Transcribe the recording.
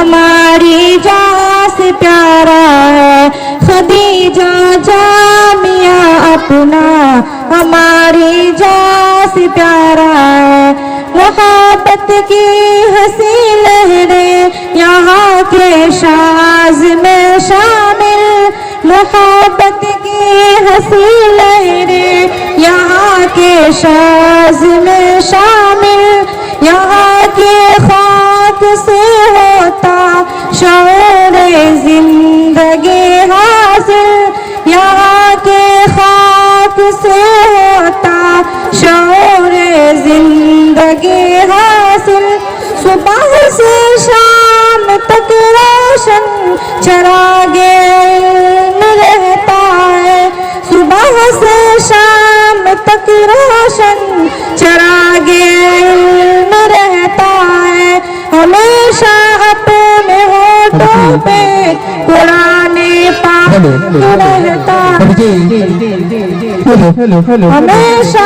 हमारी जान से प्यारा है खदीजा जामिया अपना, हमारी जान से प्यारा है। मोहब्बत की हंसी लहरें यहाँ के शाज में शामिल, मोहब्बत की हंसी लहरें यहाँ के शाज में शामिल। यहाँ के खाक से होता शौरे जिंदगी हासिल, यहाँ के खाक से होता शौरे जिंदगी हासिल। सुबह से शाम तक रोशन चरागे रहता है, सुबह से शाम तक रोशन चरागे रहता है। हमेशा अपने होठों पे कुराने पाक रहता है, हमेशा